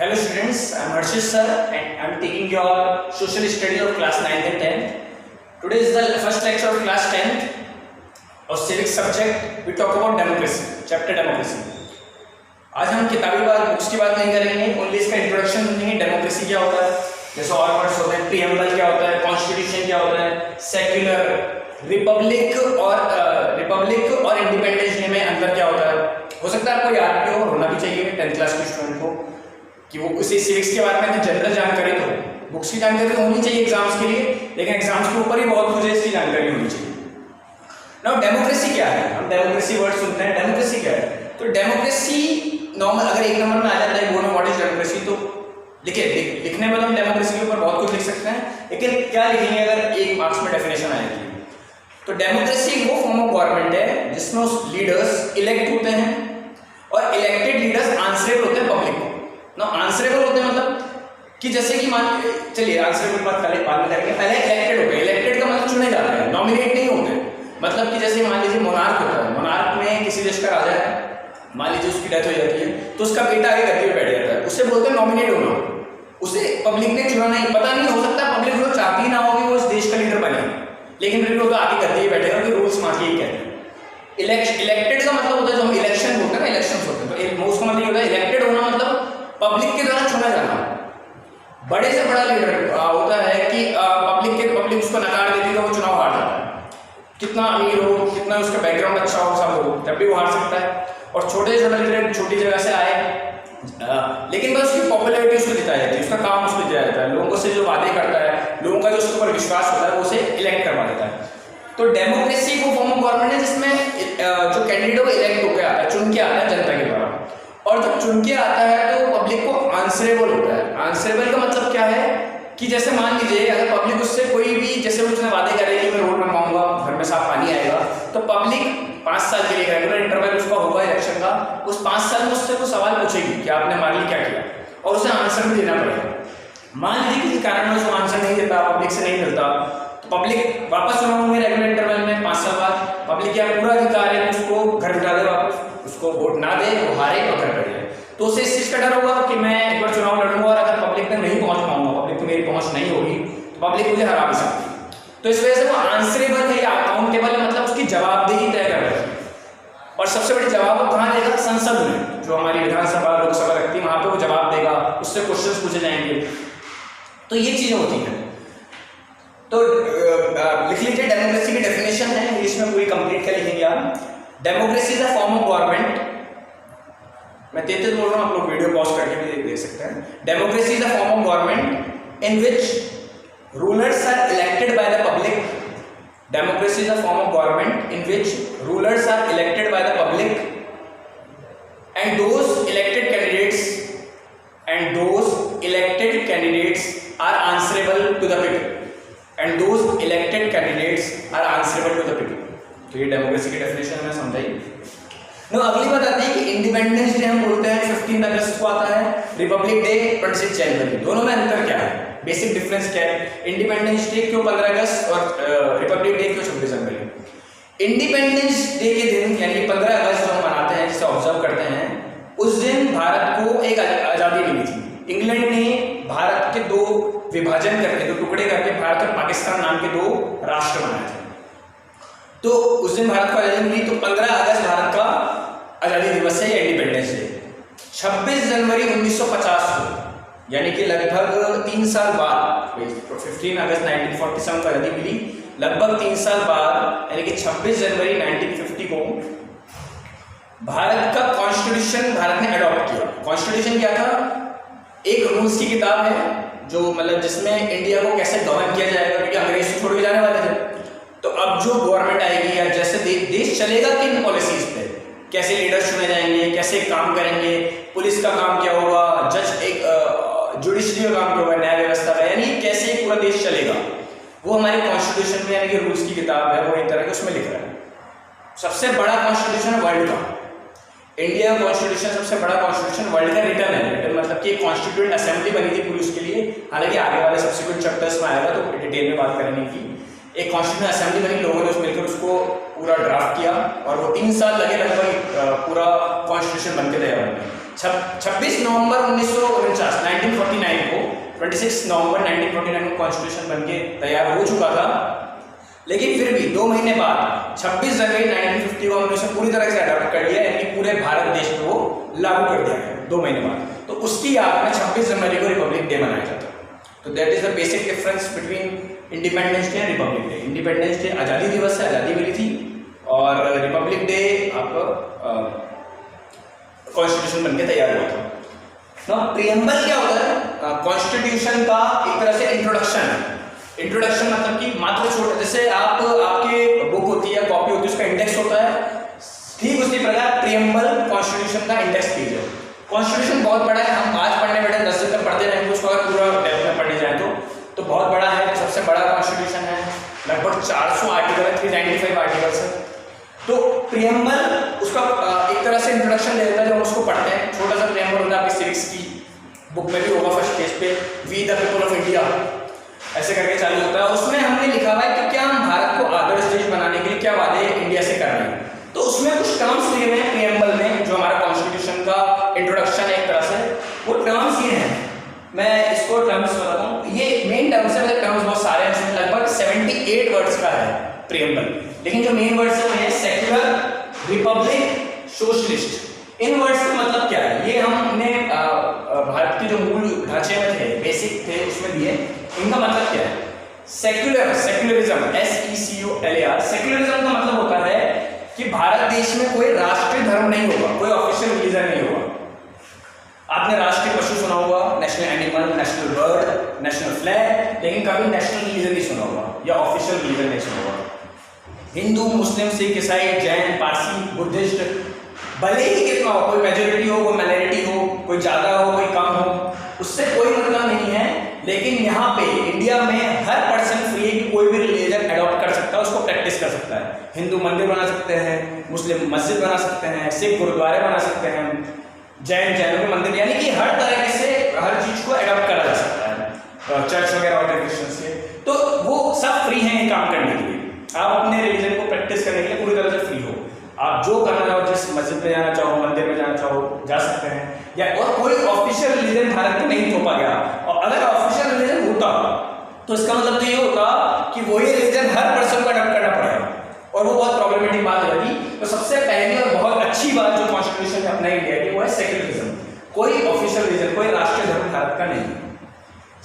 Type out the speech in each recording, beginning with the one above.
Hello students, I am Harshit sir and I am taking your social study of class 9th and 10th. Today is the first lecture of class 10th of civics subject. We talk about democracy, chapter democracy. आज हम किताबी बात books की बात नहीं करेंगे, only इसका introduction सुनेंगे। डेमोक्रेसी क्या होता है, जैसे और वर्ड्स होते हैं, प्रीएम्बल क्या होता है, कॉन्स्टिट्यूशन क्या होता है, सेक्युलर, रिपब्लिक और इंडिपेंडेंस डे में अंतर क्या होता है। हो सकता है आपको याद भी हो, होना भी चाहिए 10th क्लास के स्टूडेंट को कि वो उसी सिविक्स के बारे में जनरल जानकारी तो बुक्स की जानकारी तो होनी चाहिए एग्जाम्स के लिए, लेकिन एग्जाम्स के ऊपर ही बहुत मुझे इसकी जानकारी होनी चाहिए। नाउ डेमोक्रेसी क्या है, हम डेमोक्रेसी वर्ड सुनते हैं, डेमोक्रेसी क्या है। तो डेमोक्रेसी नॉर्मल अगर एक नंबर में आ जाता है बोर्ड में व्हाट इज डेमोक्रेसी, तो लिखने में तो हम डेमोक्रेसी के ऊपर बहुत कुछ लिख सकते हैं, लेकिन क्या लिखेंगे अगर एक मार्क्स में डेफिनेशन आएगी। तो डेमोक्रेसी वो फॉर्म ऑफ गवर्नमेंट है जिसमें लीडर्स इलेक्ट होते हैं और इलेक्टेड लीडर्स आंसरेबल होते हैं पब्लिक को। ना आंसरेबल होते हैं मतलब कि जैसे कि मान चलिए आंसरेबल बात पहले बाद में करेंगे, पहले इलेक्टेड होते हैं। इलेक्टेड का मतलब चुने जाते हैं, नॉमिनेट नहीं होते। मतलब कि जैसे मान लीजिए मोनार्क होता है, मोनार्क में किसी देश का राजा है, मान लीजिए उसकी डेथ हो जाती है तो उसका बेटा आगे गद्दी पे बैठ जाता है, उसे बोलते हैं नॉमिनेट होना। उसे पब्लिक ने चुना नहीं, पता नहीं हो सकता पब्लिक जो चाहती ना होगी वो इस देश का लीडर बने, लेकिन फिर वो तो आगे गद्दी पे बैठेगा कि रूल्स वहाँ के ही कहते हैं। इलेक्टेड का मतलब होता है जो हम इलेक्शन बोलते हैं ना, इलेक्शन होते हैं, तो उसका मतलब होता है इलेक्टेड होना मतलब पब्लिक के द्वारा चुना जाना। बड़े से बड़ा लीडर होता है कि पब्लिक उसको नकार देती है तो वो चुनाव हार जाता है, कितना अमीर हो, कितना उसका बैकग्राउंड अच्छा हो, सब हो, तब भी वो हार सकता है। और छोटे से छोटा लीडर छोटी जगह से आए, लेकिन बस उसकी पॉपुलैरिटी उसको जिताई जाती है, उसका काम उसको दिया जाता है, लोगों से जो वादे करता है, लोगों का जो उसके ऊपर विश्वास होता है वो उसे इलेक्ट करवा देता है। तो डेमोक्रेसी वो फॉर्म ऑफ गवर्नमेंट है जिसमें जो कैंडिडेट वो इलेक्ट होकर आता है, चुन के आता है जनता के द्वारा, और जब चुन के आता है तो पब्लिक को आंसरेबल होता है। आंसरेबल का मतलब क्या है कि जैसे मान लीजिए अगर पब्लिक उससे कोई भी, जैसे वो उसने वादे करे कि मैं रोड बनवाऊंगा, घर में साफ पानी आएगा, तो पब्लिक 5 साल के लिए रेगुलर इंटरवल उसका होगा इलेक्शन का, उस 5 साल में उससे वो सवाल पूछेगी कि आपने हमारे लिए क्या किया, और उसे आंसर भी देना पड़ेगा। मान लीजिए किसी कारण में उसको आंसर नहीं देता, पब्लिक से नहीं मिलता, तो पब्लिक वापस चुनाव रेगुलर इंटरवल में 5 साल बाद पब्लिक क्या पूरा अधिकार है उसको घर बिठा दे वापस, उसको वोट ना दे, वो हारे और घर बैठ जाए। तो उसे इस चीज का डर होगा कि मैं एक बार चुनाव लड़ूंगा और अगर पब्लिक में नहीं पहुंच पाऊंगा, पब्लिक को मेरी पहुंच नहीं होगी, तो पब्लिक मुझे हरा भी सकती है। तो इस वजह से वो आंसरेबल है या अकाउंटेबल है, मतलब उसकी जवाबदेही तय कर रही है। और सबसे बड़ी जवाब वो कहाँ देगा, संसद में, जो हमारी विधानसभा लोकसभा रखती है वहां पे वो जवाब देगा, उससे क्वेश्चन पूछे जाएंगे। तो ये चीजें होती हैं। तो लिख लीजिए डेमोक्रेसी की डेफिनेशन है, इंग्लिश में पूरी कंप्लीट क्या लिखेंगे आप। Democracy is a form of government, मैं तेज बोल रहा हूँ, आप लोग वीडियो पॉज करके भी देख सकते हैं। Democracy is a form of government in which rulers are elected by the public. Democracy is a form of government in which rulers are elected by the public and those elected candidates are answerable to the people. And those elected candidates are answerable to the people. तो ये democracy की definition में समझाई। No अगली बात आती है कि इंडिपेंडेंस डे हम बोलते हैं 15 अगस्त को आता है, रिपब्लिक डे 26 जनवरी। दोनों में अंतर क्या है, बेसिक डिफरेंस क्या है। इंडिपेंडेंस डे क्यों 15 अगस्त और रिपब्लिक डे क्यों 26 जनवरी। इंडिपेंडेंस डे के दिन यानी 15 अगस्त जो हम मनाते हैं, जिसे ऑब्जर्व करते हैं, उस दिन भारत को एक आज़ादी मिली थी। इंग्लैंड ने भारत के 2 विभाजन करके, 2 टुकड़े करके भारत और पाकिस्तान नाम के 2 राष्ट्र बनाए थे। तो उस दिन भारत को आज़ादी मिली, तो 15 अगस्त भारत का आज़ादी दिवस है या इंडिपेंडेंस डे। 26 जनवरी 1950 को, यानी कि लगभग 3 साल बाद, 15 अगस्त 1947 को आज़ादी मिली, लगभग 3 साल बाद यानी कि 26 जनवरी 1950 को भारत का कॉन्स्टिट्यूशन भारत ने अडॉप्ट किया। कॉन्स्टिट्यूशन क्या था, एक रूल्स की किताब है जो मतलब जिसमें इंडिया को कैसे गवर्न किया जाएगा, क्योंकि अंग्रेज तो छोड़ के जाने वाले थे। तो अब जो गवर्नमेंट आएगी या जैसे देश चलेगा किन पॉलिसीज पे, कैसे लीडर्स चुने जाएंगे, कैसे काम करेंगे, पुलिस का काम क्या होगा, जुडिशरी का काम क्या होगा, न्याय व्यवस्था का, यानी कैसे पूरा देश चलेगा, वो हमारे कॉन्स्टिट्यूशन में यानी कि रूल्स की किताब है, वो एक तरह के उसमें लिख रहा है। सबसे बड़ा कॉन्स्टिट्यूशन है वर्ल्ड का, इंडिया कॉन्स्टिट्यूशन सबसे बड़ा कॉन्स्टिट्यूशन वर्ल्ड का रिटर्न है। रिटर्न मतलब कि कॉन्स्टिट्यूएंट असेंबली बनी थी पूरी उसके लिए, हालांकि आगे वाले सब्सिक्वेंट चैप्टर्स में आएगा तो डिटेल में बात करेंगे कि एक कॉन्स्टिट्यूएंट असेंबली बनी, लोगों ने मिलकर उसको पूरा ड्राफ्ट किया और वो 3 साल लगे लगभग पूरा कॉन्स्टिट्यूशन बनके तैयार होने में। 26 नवंबर 1949 को 26 नवंबर 1949 को कॉन्स्टिट्यूशन बनके तैयार हो चुका था, लेकिन फिर भी 2 महीने बाद 26 जनवरी 1950 को हमने उसे पूरी तरह से अडॉप्ट कर लिया, यानी पूरे भारत देश में वो लागू कर दिया गया 2 महीने बाद। तो उसकी याद में 26 जनवरी को रिपब्लिक डे मनाया जाता है। तो that is the basic difference between independence day and Republic day. Independence day आज़ादी दिवस से आज़ादी मिली थी, और रिपब्लिक डे आपका कॉन्स्टिट्यूशन बनके तैयार हुआ था। ना प्रियम्बल क्या होता है? कॉन्स्टिट्यूशन का एक तरह से इंट्रोडक्शन है। इंट्रोडक्शन मतलब कि मात्र छोटा, जैसे आपके बुक होती है, कॉपी होती है, उसका इंडेक्स होता है, ठीक उसी प्रकार प्रियम्बल कॉन्स्टिट्यूशन का इंडेक्स पेज है। कॉन्स्टिट्यूशन बहुत बड़ा है, हम आज पढ़ने बैठे 10 दिन तक पढ़ते रहेंगे उसको, अगर पूरा डेप्थ में पढ़ने जाए तो बहुत बड़ा है, सबसे बड़ा कॉन्स्टिट्यूशन है, लगभग 400 आर्टिकल है, 395 आर्टिकल्स है। तो प्रियम्बल उसका एक तरह से इंट्रोडक्शन दे देता है, जब हम उसको पढ़ते हैं। छोटा सा प्रियम्बल होता है, आपकी सिविक्स की बुक में भी होगा, फर्स्ट पेज पे, we the people of India ऐसे करके चालू होता है। उसमें हमने लिखा हुआ है कि क्या हम भारत को आदर्श देश बनाने के लिए क्या वादे इंडिया से कर रहे हैं। तो उसमें कुछ टर्म्स दिए हुए हैं प्रियम्बल में, जो हमारा कॉन्स्टिट्यूशन का इंट्रोडक्शन है एक तरह से। वो टर्म्स ये हैं, मैं इसको टर्म्स बताता हूँ। ये मेन टर्म्स है, मतलब टर्म्स बहुत सारे हैं, इसमें लगभग 78 वर्ड्स का है प्रियम्बल, लेकिन जो मेन वर्ड्स है वो है सेक्युलर, रिपब्लिक, सोशलिस्ट। इन वर्ड्स का मतलब क्या है, ये हमने भारत के जो मूल ढांचे में थे, बेसिक थे, उसमें दिए। इनका मतलब क्या है? सेक्युलर, सेक्युलरिज्म, SECULAR, सेक्युलरिज्म का मतलब होता है कि भारत देश में कोई राष्ट्रीय धर्म नहीं होगा, कोई ऑफिशियल रिलीजन नहीं होगा। आपने राष्ट्रीय पशु सुना होगा, national animal, national bird, national flag, लेकिन कभी नेशनल रिलीजन नहीं सुना होगा या ऑफिशियल रिलीजन नहीं सुना होगा। हिंदू, मुस्लिम, सिख, ईसाई, जैन, पारसी, बुद्धिस्ट, भले ही कितना हो, कोई मेजोरिटी हो, कोई माइनॉरिटी हो, कोई ज़्यादा हो, कोई कम हो, उससे कोई मतलब नहीं है। लेकिन यहाँ पे इंडिया में हर पर्सन फ्री है कि कोई भी रिलीजन अडॉप्ट कर सकता है, उसको प्रैक्टिस कर सकता है। हिंदू मंदिर बना सकते हैं, मुस्लिम मस्जिद बना सकते हैं, सिख गुरुद्वारे बना सकते हैं, जैनों के मंदिर, यानी कि हर तरह से हर चीज़ को अडॉप्ट करा जा सकता है, चर्च वगैरह और क्रिश्चियन से। तो वो सब फ्री हैं ये काम करने के लिए। आप अपने रिलीजन को प्रैक्टिस करने के लिए पूरी तरह से फ्री हो। आप जो करना चाहो, जिस मस्जिद में जाना चाहो, मंदिर में जाना चाहो, जा सकते हैं। या और कोई ऑफिशियल रिलीजन भारत में नहीं थोपा गया, और अगर ऑफिशियल रिलीजन होता तो इसका मतलब तो ये होता कि वही रिलीजन हर पर्सन को अडॉप्ट करना पड़ेगा, और वो बहुत प्रॉब्लमेटिक बात हो जाती। तो सबसे पहली और बहुत अच्छी बात जो कॉन्स्टिट्यूशन ने अपनाई इंडिया की, वो है सेक्युलरिज्म। कोई ऑफिशियल रिलीजन, कोई राष्ट्रीय धर्म भारत का नहीं।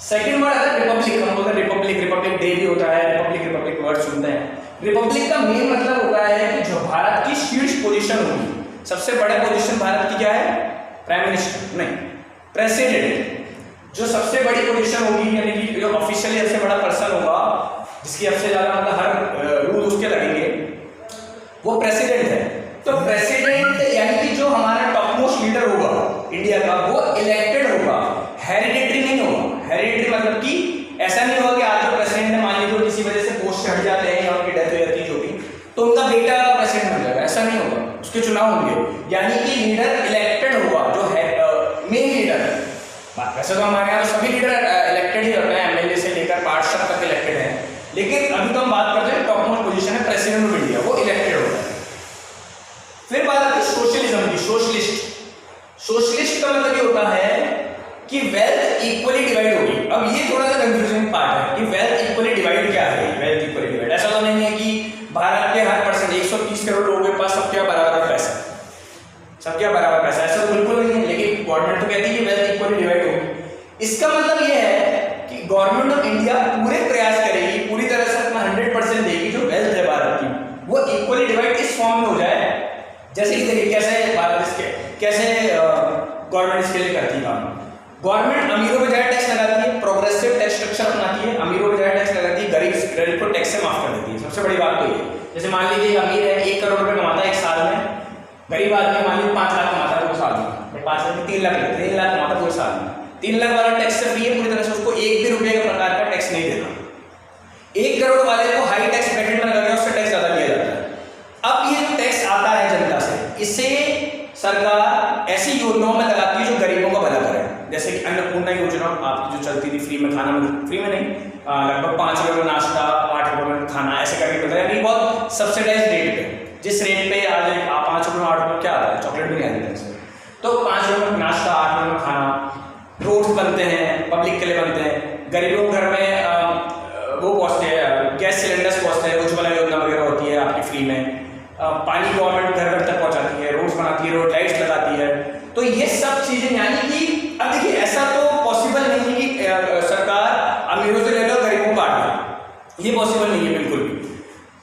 सेकेंड वर्ड अगर रिपब्लिक, हम बोलते हैं रिपब्लिक, रिपब्लिक डे भी होता है, रिपब्लिक वर्ड सुनते हैं। रिपब्लिक का मेन मतलब होता है कि जो भारत की शीर्ष पोजीशन होगी, सबसे बड़े पोजीशन भारत की क्या है? प्राइम मिनिस्टर नहीं, प्रेसिडेंट। जो सबसे बड़ी पोजीशन होगी, यानी कि जो ऑफिशियली सबसे बड़ा पर्सन होगा, जिसकी सबसे ज्यादा मतलब हर रूल उसके लगेंगे, वो प्रेसिडेंट है। तो प्रेसिडेंट यानी कि जो हमारा टॉप मोस्ट लीडर होगा इंडिया का, वो इलेक्टेड होगा, हेरिडिटरी नहीं होगा। हेरिडिटरी मतलब कि ऐसा नहीं होगा कि आज जो प्रेसिडेंट ने मान लीजिए किसी वजह से पोस्ट चढ़ जाते हैं या उनकी डेथ हो जाती है जो भी, तो उनका बेटा प्रेसिडेंट बन जाएगा, ऐसा नहीं होगा। उसके चुनाव होंगे, यानी कि लीडर इलेक्टेड होगा, जो है मेन लीडर है। वैसे तो हमारे यहाँ सभी लीडर इलेक्टेड ही होते हैं, MLA से लेकर पार्षद तक इलेक्टेड है, लेकिन अभी तो हम बात करते हैं टॉप मोस्ट पोजीशन है प्रेसिडेंट ऑफ इंडिया, वो इलेक्टेड होता है। फिर बात आती है सोशलिज्म की, सोशलिस्ट। सोशलिस्ट का मतलब ये होता है कि वेल्थ इक्वली डिवाइड होगी। अब ये थोड़ा सा कंफ्यूजिंग पार्ट है कि वेल्थ इक्वली डिवाइड क्या है। वेल्थ इक्वली डिवाइड ऐसा तो नहीं है कि भारत के हर पर्सन 130 करोड़ लोगों के पास सबके बराबर पैसा, सबके बराबर पैसा, ऐसा तो बिल्कुल नहीं है। लेकिन गवर्नमेंट तो कहती है कि वेल्थ इक्वली डिवाइड होगी। इसका मतलब ये है कि गवर्नमेंट ऑफ इंडिया पूरे प्रयास करेगी, पूरी तरह से अपना 100% देगी जो वेल्थ है भारत की, वो इक्वली डिवाइड इस फॉर्म में हो जाए। जैसे कि देखिए कैसे भारत इसके कैसे गवर्नमेंट इसके लिए करती है काम। गवर्नमेंट अमीरों पे ज्यादा टैक्स लगाती है, प्रोग्रेसिव टैक्स स्ट्रक्चर अपनाती है, अमीरों पे ज्यादा टैक्स लगाती है, गरीब को टैक्स से माफ कर देती है। सबसे बड़ी बात तो ये, जैसे मान लीजिए अमीर है 1 करोड़ रुपए कमाता है एक साल में, गरीब आदमी मान लीजिए 5 लाख कमाता है पूरे साल में, 5 लाख में 3 लाख लेते हैं, 3 लाख कमाता है पूरे साल में, 3 लाख वाला टैक्स से फ्री है पूरी तरह से, उसको 1 भी रुपये का प्रकार का टैक्स नहीं देना। 1 करोड़ वाले को हाई टैक्स ब्रैकेट में लगा के उससे टैक्स ज्यादा लिया जाता है। अब ये जो टैक्स आता है जनता से, इससे सरकार ऐसी योजनाओं में लगाती है जो गरीबों का भला करे। जैसे कि अन्नपूर्णा योजना आपकी जो चलती थी, फ्री में खाना, फ्री में नहीं, लगभग 5 रुपये में नाश्ता, 8 रुपये में खाना, ऐसे करके मिलता है, यानी बहुत सब्सिडाइज रेट पे। जिस रेट पे आज 5 रुपये में 8 रुपये क्या आता है, चॉकलेट भी नहीं आती है। तो 5 रुपये में नाश्ता, 8 रुपये में खाना, रोड्स बनते हैं, पब्लिक के लिए बनते हैं, गरीबों के घर में वो पहुँचते हैं, गैस सिलेंडर्स पहुँचते हैं, उज्ज्वला योजना वगैरह होती है आपकी फ्री में, पानी गवर्नमेंट घर घर तक पहुँचाती है, रोड्स बनाती है, रोड लाइट्स लगाती है। तो ये सब चीज़ें, यानी कि अब देखिए ऐसा तो पॉसिबल नहीं है कि सरकार अमीरों से ले लो गरीबों को बांट दे, ये पॉसिबल नहीं है बिल्कुल भी,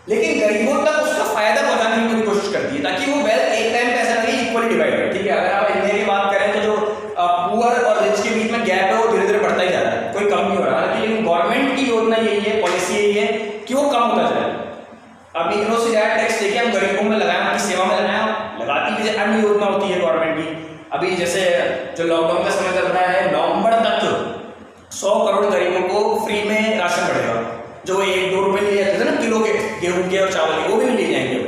लेकिन गरीबों तक उसका फायदा पहुंचाने की पूरी कोशिश करती है ताकि वो वेल्थ एक टाइम पे ऐसा लगे इक्वली डिवाइड है। ठीक है, अगर आप इंडिया की बात करें तो जो पुअर और रिच के बीच में गैप है वो धीरे धीरे बढ़ता ही जा रहा है, कोई कम नहीं हो रहा है। लेकिन गवर्नमेंट की योजना यही है, पॉलिसी यही है कि वो कम होता जाए। अब इग्नो से ज्यादा टैक्स लेके हम गरीबों में लगाएं, उनकी सेवा में लगाएं, लगाती है अन्य योजना होती है गवर्नमेंट की। अभी जैसे जो लॉकडाउन का समय चल रहा है, नवंबर तक 100 करोड़ गरीबों को फ्री में राशन बढ़ेगा, जो 1-2 रुपए लिए जाते थे ना किलो के गेहूं के और चावल के, वो भी नहीं ले जाएंगे।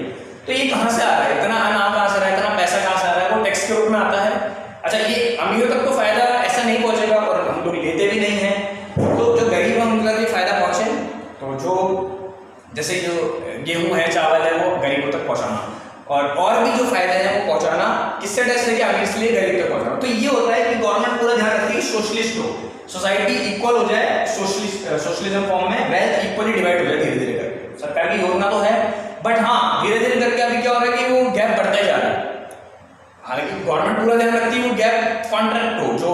तो ये कहाँ से आ रहा है, इतना अनाज कहाँ से आ रहा है, इतना पैसा कहाँ से आ रहा है, वो टैक्स के रूप में आता है। अच्छा, ये अमीरों तक तो फायदा ऐसा नहीं पहुंचेगा और हम लोग लेते भी नहीं हैं, तो जो गरीब है उनका भी फायदा पहुंचे। तो जो जैसे जो गेहूं है, चावल है, वो गरीबों तक पहुंचाना और भी जो फायदे हैं वो पहुंचाना, किससे टैक्स लेके अमीर से लेके गरीब तक पहुंचाना। तो ये होता है कि गवर्नमेंट पूरा ध्यान रखती है कि सोशलिस्ट हो, सोसाइटी इक्वल हो जाए, सोशलिज्म फॉर्म में वेल्थ इक्वली डिवाइड हो जाए धीरे धीरे करके। सरकार की योजना तो है, बट हाँ धीरे धीरे करके अभी क्या हो रहा है कि वो गैप बढ़ता ही जा रहा है। हालांकि गवर्नमेंट पूरा ध्यान रखती है वो गैप कॉन्ट्रैक्ट हो जो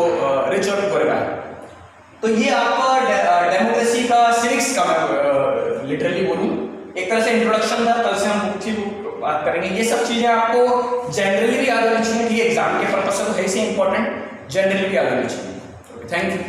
रिच और पुअर का है। तो ये आपका डेमोक्रेसी का, सिविक्स का मैं लिटरली बोलूँ एक तरह से इंट्रोडक्शन था। कल से हम बुक की बात करेंगे। ये सब चीजें आपको जनरली भी याद होनी चाहिए, एग्जाम के पर्पज से तो है ही इंपॉर्टेंट, जनरली भी याद होनी चाहिए। Thank you.